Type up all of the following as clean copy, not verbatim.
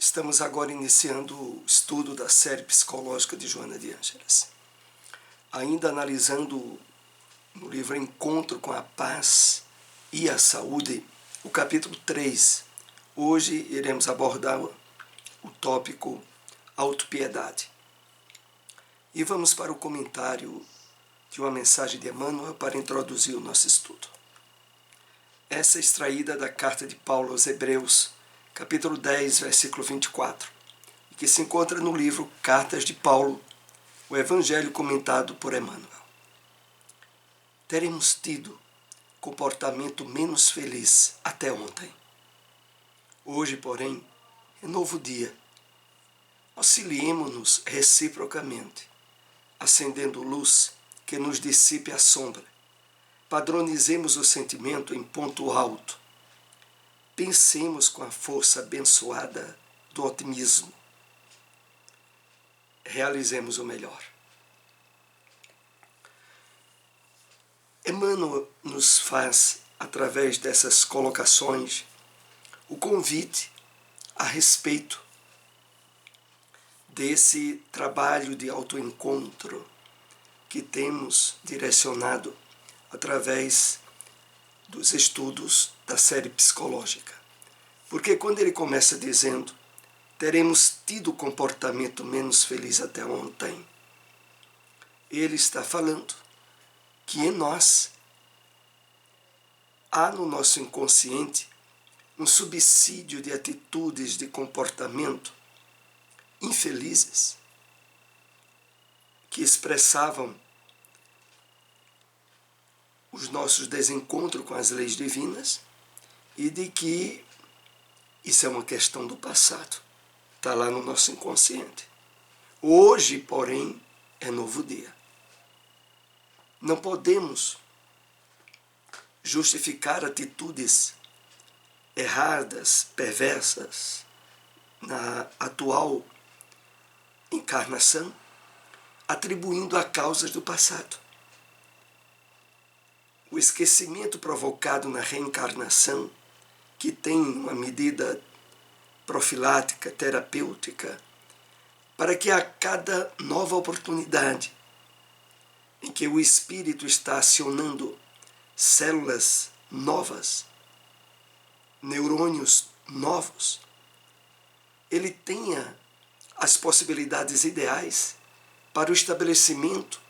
Estamos agora iniciando o estudo da série psicológica de Joana de Ângeles. Ainda analisando no livro Encontro com a Paz e a Saúde, o capítulo 3. Hoje iremos abordar o tópico autopiedade. E vamos para o comentário de uma mensagem de Emmanuel para introduzir o nosso estudo. Essa é extraída da carta de Paulo aos Hebreus, capítulo 10, versículo 24, que se encontra no livro Cartas de Paulo, o Evangelho comentado por Emmanuel. Teremos tido comportamento menos feliz até ontem. Hoje, porém, é novo dia. Auxiliemo-nos reciprocamente, acendendo luz que nos dissipe a sombra. Padronizemos o sentimento em ponto alto. Pensemos com a força abençoada do otimismo. Realizemos o melhor. Emmanuel nos faz, através dessas colocações, o convite a respeito desse trabalho de autoencontro que temos direcionado através dos estudos da série psicológica. Porque quando ele começa dizendo, teremos tido comportamento menos feliz até ontem, ele está falando que em nós há no nosso inconsciente um subsídio de atitudes de comportamento infelizes que expressavam os nossos desencontros com as leis divinas e de que isso é uma questão do passado. Está lá no nosso inconsciente. Hoje, porém, é novo dia. Não podemos justificar atitudes erradas, perversas, na atual encarnação, atribuindo a causas do passado. O esquecimento provocado na reencarnação, que tem uma medida profilática, terapêutica, para que a cada nova oportunidade em que o espírito está acionando células novas, neurônios novos, ele tenha as possibilidades ideais para o estabelecimento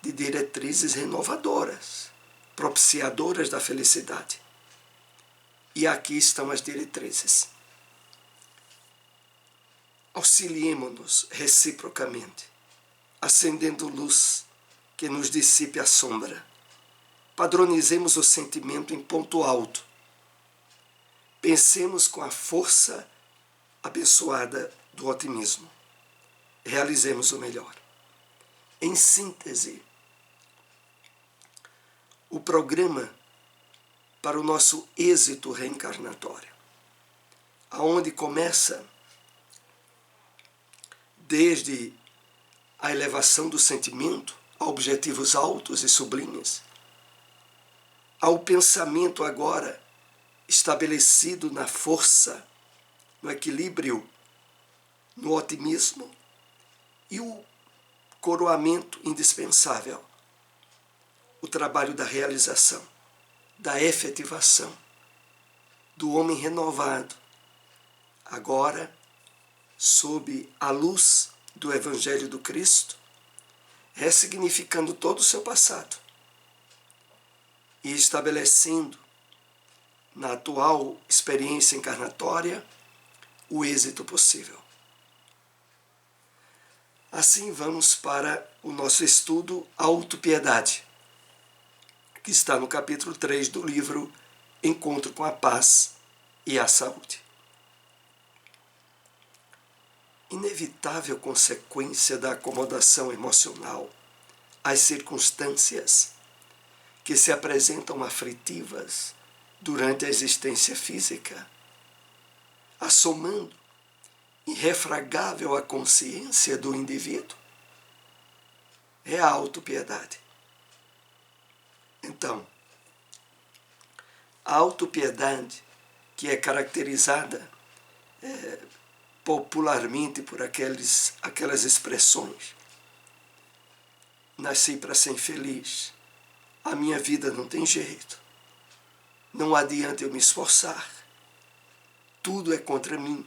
de diretrizes renovadoras, propiciadoras da felicidade. E aqui estão as diretrizes. Auxiliemo-nos reciprocamente, acendendo luz que nos dissipe a sombra. Padronizemos o sentimento em ponto alto. Pensemos com a força abençoada do otimismo. Realizemos o melhor. Em síntese, o programa para o nosso êxito reencarnatório, aonde começa desde a elevação do sentimento a objetivos altos e sublimes, ao pensamento agora estabelecido na força, no equilíbrio, no otimismo e o coroamento indispensável, o trabalho da realização, da efetivação, do homem renovado, agora sob a luz do Evangelho do Cristo, ressignificando todo o seu passado e estabelecendo na atual experiência encarnatória o êxito possível. Assim vamos para o nosso estudo Autopiedade, que está no capítulo 3 do livro Encontro com a Paz e a Saúde. Inevitável consequência da acomodação emocional às circunstâncias que se apresentam aflitivas durante a existência física, assomando irrefragável a consciência do indivíduo, é a autopiedade. Então, a autopiedade, que é caracterizada popularmente por aquelas expressões. Nasci para ser infeliz. A minha vida não tem jeito. Não adianta eu me esforçar. Tudo é contra mim.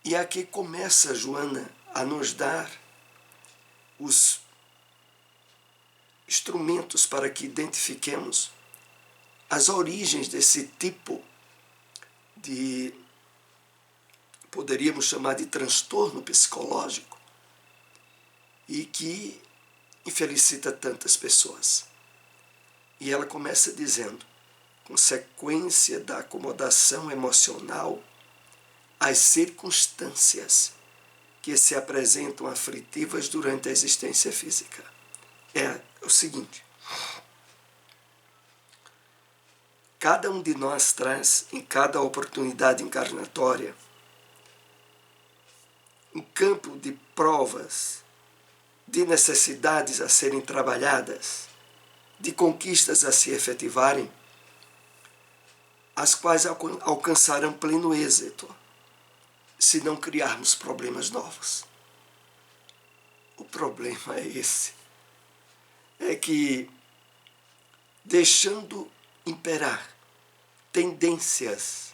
E aqui começa Joana a nos dar os instrumentos para que identifiquemos as origens desse tipo de, poderíamos chamar de transtorno psicológico, e que infelicita tantas pessoas. E ela começa dizendo: consequência da acomodação emocional, as circunstâncias que se apresentam aflitivas durante a existência física. É o seguinte: cada um de nós traz, em cada oportunidade encarnatória, um campo de provas, de necessidades a serem trabalhadas, de conquistas a se efetivarem, as quais alcançarão pleno êxito se não criarmos problemas novos. O problema é esse. É que, deixando imperar tendências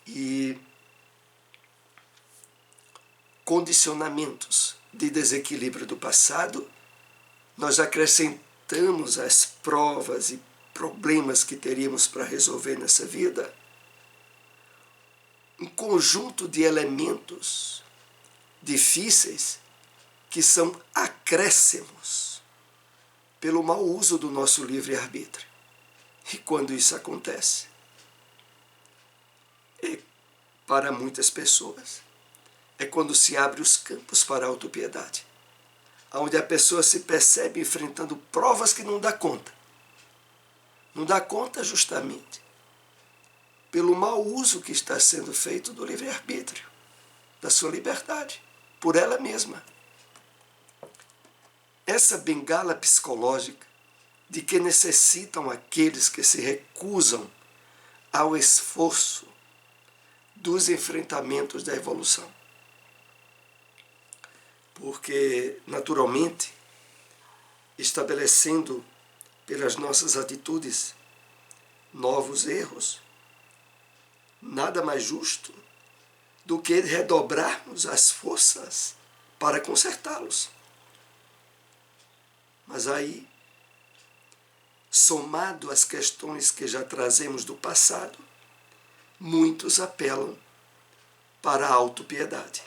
e condicionamentos de desequilíbrio do passado, nós acrescentamos as provas e problemas que teríamos para resolver nessa vida um conjunto de elementos difíceis que são acréscimos pelo mau uso do nosso livre-arbítrio. E quando isso acontece, para muitas pessoas, é quando se abre os campos para a autopiedade, onde a pessoa se percebe enfrentando provas que não dá conta. Não dá conta justamente pelo mau uso que está sendo feito do livre-arbítrio, da sua liberdade, por ela mesma. Essa bengala psicológica de que necessitam aqueles que se recusam ao esforço dos enfrentamentos da evolução. Porque, naturalmente, estabelecendo pelas nossas atitudes novos erros, nada mais justo do que redobrarmos as forças para consertá-los. Mas aí, somado às questões que já trazemos do passado, muitos apelam para a autopiedade,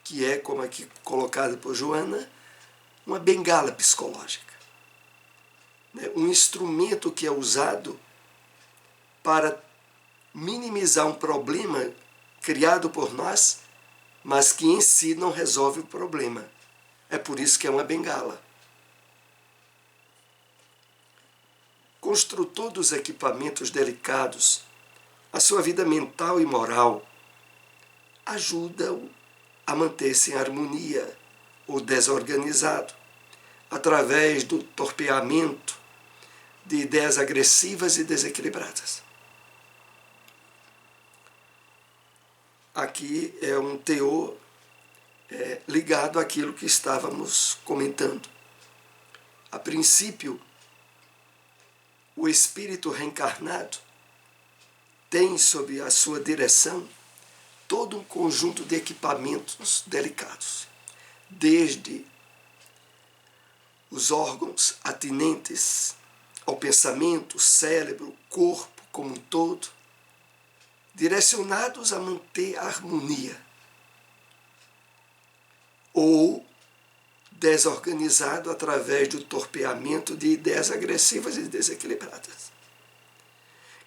que é, como aqui colocado por Joana, uma bengala psicológica. Um instrumento que é usado para minimizar um problema criado por nós, mas que em si não resolve o problema. É por isso que é uma bengala. Construtor dos equipamentos delicados, a sua vida mental e moral ajuda-o a manter-se em harmonia ou desorganizado, através do torpeamento de ideias agressivas e desequilibradas. Aqui é um teor ligado àquilo que estávamos comentando. A princípio, o espírito reencarnado tem sob a sua direção todo um conjunto de equipamentos delicados, desde os órgãos atinentes ao pensamento, cérebro, corpo como um todo, direcionados a manter a harmonia, ou desorganizado através do torpeamento de ideias agressivas e desequilibradas,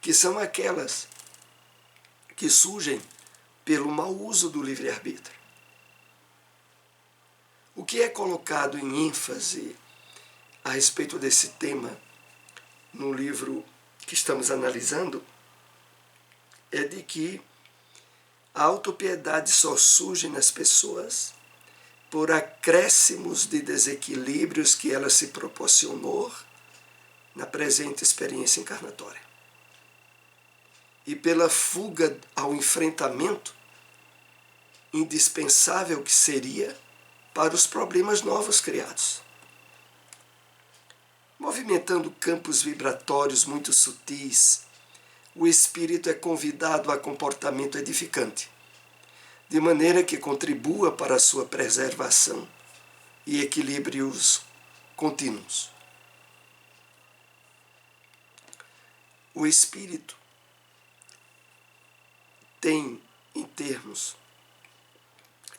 que são aquelas que surgem pelo mau uso do livre-arbítrio. O que é colocado em ênfase a respeito desse tema no livro que estamos analisando é de que a autopiedade só surge nas pessoas por acréscimos de desequilíbrios que ela se proporcionou na presente experiência encarnatória. e pela fuga ao enfrentamento indispensável que seria para os problemas novos criados. Movimentando campos vibratórios muito sutis, o espírito é convidado a comportamento edificante, de maneira que contribua para a sua preservação e equilíbrios contínuos. O espírito tem, em termos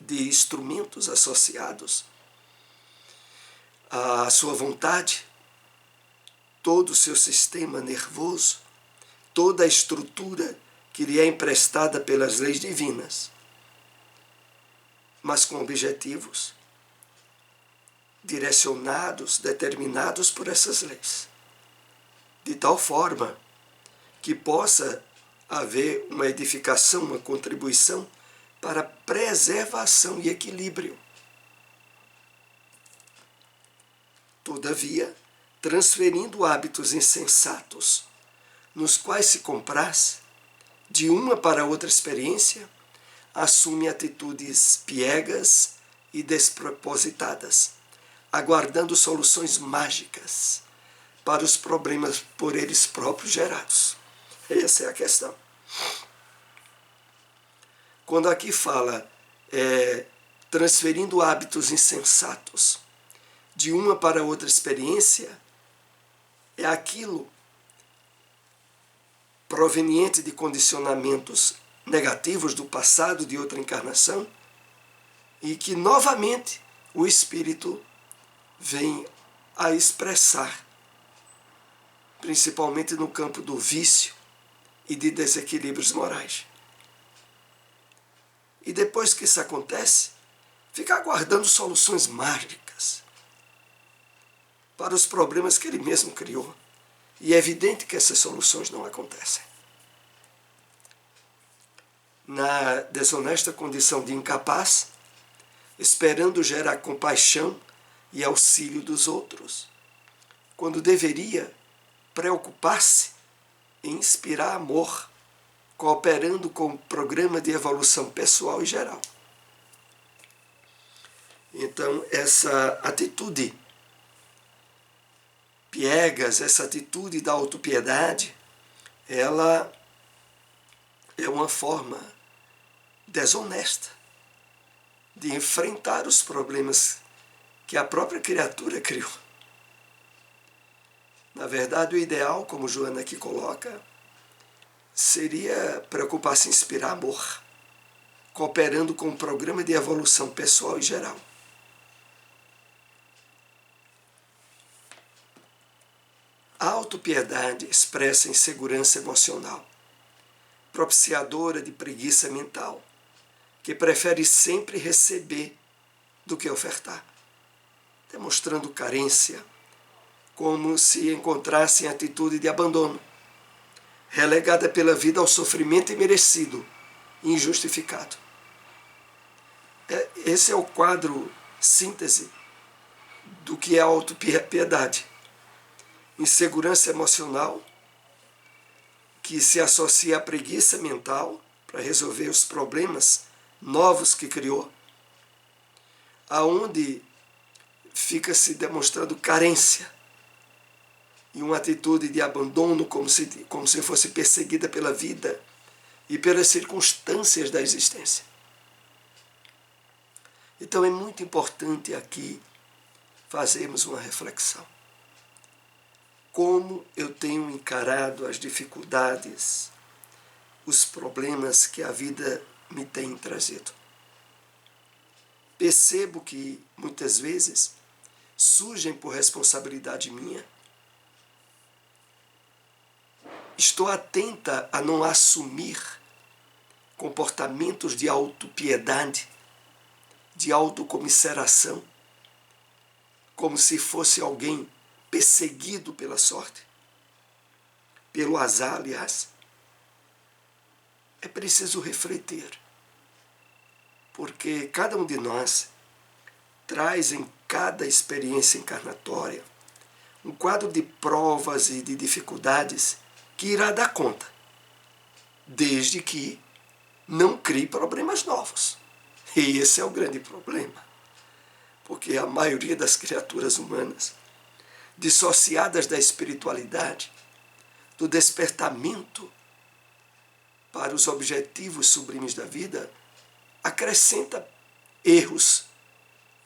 de instrumentos associados à sua vontade, todo o seu sistema nervoso, toda a estrutura que lhe é emprestada pelas leis divinas, mas com objetivos direcionados, determinados por essas leis, de tal forma que possa haver uma edificação, uma contribuição para preservação e equilíbrio. Todavia, transferindo hábitos insensatos, nos quais se compraz, de uma para outra experiência, assume atitudes piegas e despropositadas, aguardando soluções mágicas para os problemas por eles próprios gerados. Essa é a questão. Quando aqui fala transferindo hábitos insensatos de uma para outra experiência, é aquilo proveniente de condicionamentos negativos do passado, de outra encarnação, e que novamente o espírito vem a expressar, principalmente no campo do vício e de desequilíbrios morais. E depois que isso acontece, fica aguardando soluções mágicas para os problemas que ele mesmo criou. E é evidente que essas soluções não acontecem. Na desonesta condição de incapaz, esperando gerar compaixão e auxílio dos outros, quando deveria preocupar-se em inspirar amor, cooperando com o programa de evolução pessoal e geral. Então, essa atitude piegas, essa atitude da autopiedade, ela é uma forma desonesta de enfrentar os problemas que a própria criatura criou. Na verdade, o ideal, como Joana aqui coloca, seria preocupar-se em inspirar amor, cooperando com um programa de evolução pessoal e geral. A autopiedade expressa insegurança emocional, propiciadora de preguiça mental, que prefere sempre receber do que ofertar, demonstrando carência, como se encontrasse em atitude de abandono, relegada pela vida ao sofrimento imerecido e injustificado. Esse é o quadro síntese do que é a autopiedade. Insegurança emocional, que se associa à preguiça mental para resolver os problemas novos que criou, aonde fica se demonstrando carência e uma atitude de abandono, como se fosse perseguida pela vida e pelas circunstâncias da existência. Então é muito importante aqui fazermos uma reflexão. Como eu tenho encarado as dificuldades, os problemas que a vida me tem trazido. Percebo que, muitas vezes, surgem por responsabilidade minha. Estou atenta a não assumir comportamentos de autopiedade, de autocomiseração, como se fosse alguém perseguido pela sorte, pelo azar, aliás. É preciso refletir, porque cada um de nós traz em cada experiência encarnatória um quadro de provas e de dificuldades que irá dar conta. desde que não crie problemas novos. E esse é o grande problema, porque a maioria das criaturas humanas, dissociadas da espiritualidade, do despertamento para os objetivos sublimes da vida, acrescenta erros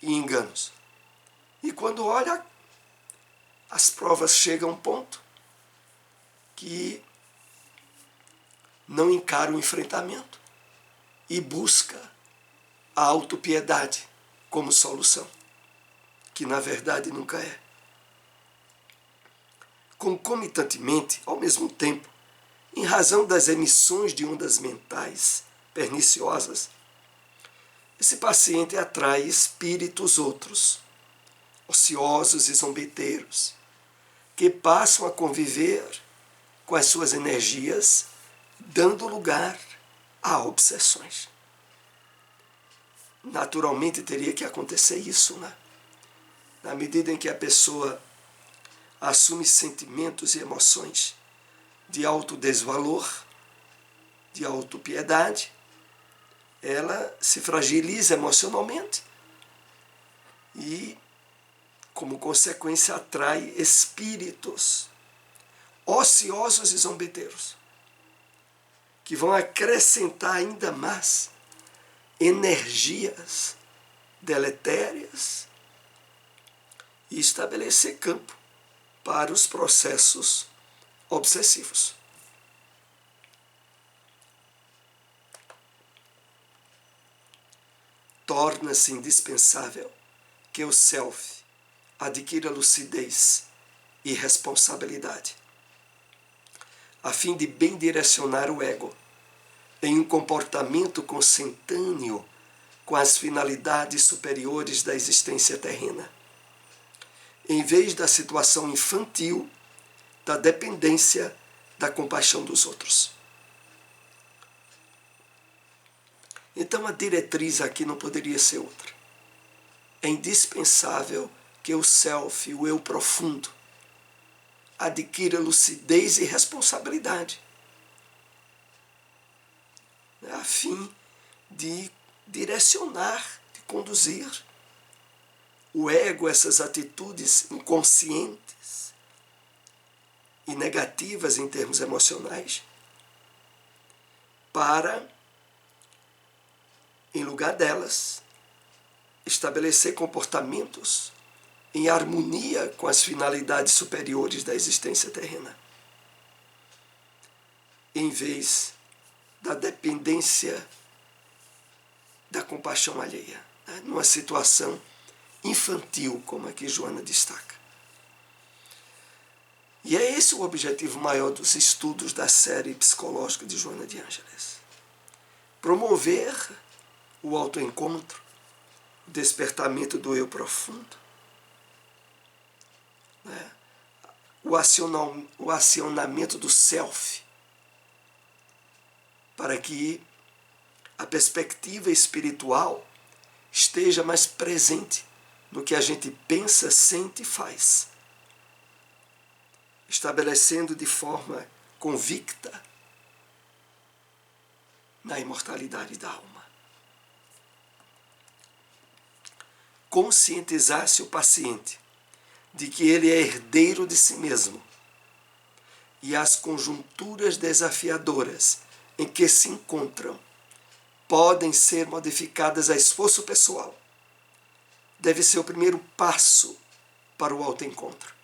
e enganos. E quando olha, as provas chegam a um ponto que não encara o enfrentamento e busca a autopiedade como solução, que na verdade nunca é. Concomitantemente, ao mesmo tempo, em razão das emissões de ondas mentais perniciosas, esse paciente atrai espíritos outros, ociosos e zombeteiros, que passam a conviver com as suas energias, dando lugar a obsessões. Naturalmente teria que acontecer isso, né? Na medida em que a pessoa assume sentimentos e emoções de autodesvalor, de autopiedade, ela se fragiliza emocionalmente e, como consequência, atrai espíritos ociosos e zombeteiros, que vão acrescentar ainda mais energias deletérias e estabelecer campo para os processos obsessivos. Torna-se indispensável que o self adquira lucidez e responsabilidade, a fim de bem direcionar o ego em um comportamento consentâneo com as finalidades superiores da existência terrena, em vez da situação infantil da dependência da compaixão dos outros. Então a diretriz aqui não poderia ser outra. É indispensável que o self, o eu profundo, adquira lucidez e responsabilidade, a fim de direcionar, de conduzir o ego, essas atitudes inconscientes e negativas em termos emocionais, para, em lugar delas, estabelecer comportamentos em harmonia com as finalidades superiores da existência terrena, em vez da dependência da compaixão alheia, né? Numa situação infantil, como aqui Joana destaca. E é esse o objetivo maior dos estudos da série psicológica de Joana de Ângeles. Promover o autoencontro, o despertamento do eu profundo, né? O acionamento do self, para que a perspectiva espiritual esteja mais presente no que a gente pensa, sente e faz, estabelecendo de forma convicta na imortalidade da alma. Conscientizar-se o paciente de que ele é herdeiro de si mesmo e as conjunturas desafiadoras em que se encontram podem ser modificadas a esforço pessoal, deve ser o primeiro passo para o autoencontro,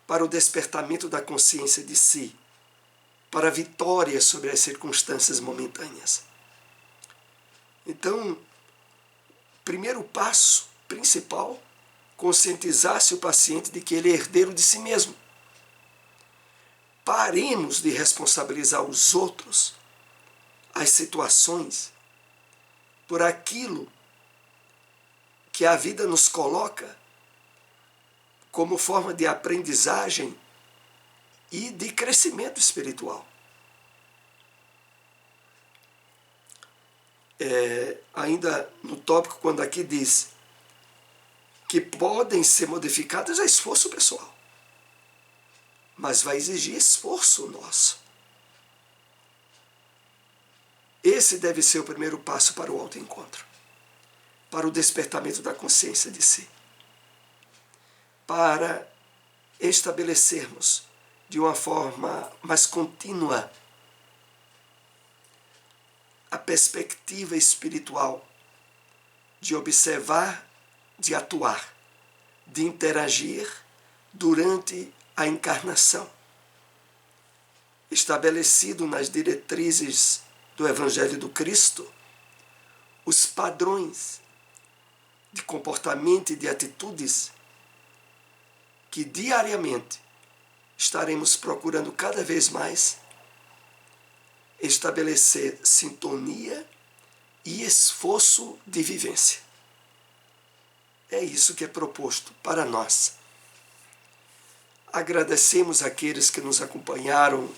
para o despertamento da consciência de si, para a vitória sobre as circunstâncias momentâneas. Então, primeiro passo principal, conscientizar-se o paciente de que ele é herdeiro de si mesmo. Paremos de responsabilizar os outros, as situações, por aquilo que a vida nos coloca como forma de aprendizagem e de crescimento espiritual. Ainda no tópico, quando aqui diz que podem ser modificadas a esforço pessoal, mas vai exigir esforço nosso. esse deve ser o primeiro passo para o autoencontro, para o despertamento da consciência de si, para estabelecermos de uma forma mais contínua a perspectiva espiritual de observar, de atuar, de interagir durante a encarnação, estabelecido nas diretrizes do Evangelho do Cristo, os padrões de comportamento e de atitudes que diariamente estaremos procurando cada vez mais estabelecer sintonia e esforço de vivência. É isso que é proposto para nós. Agradecemos àqueles que nos acompanharam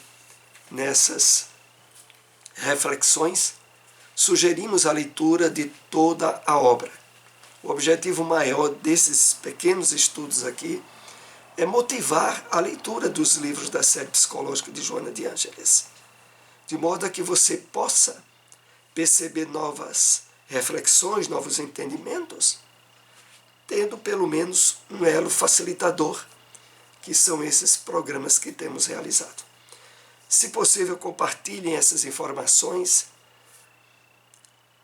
nessas reflexões. Sugerimos a leitura de toda a obra. O objetivo maior desses pequenos estudos aqui é motivar a leitura dos livros da série psicológica de Joana de Ângeles, de modo a que você possa perceber novas reflexões, novos entendimentos, tendo pelo menos um elo facilitador, que são esses programas que temos realizado. Se possível, compartilhem essas informações,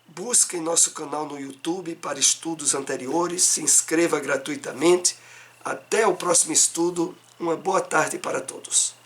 busquem nosso canal no YouTube para estudos anteriores, se inscreva gratuitamente. Até o próximo estudo, uma boa tarde para todos.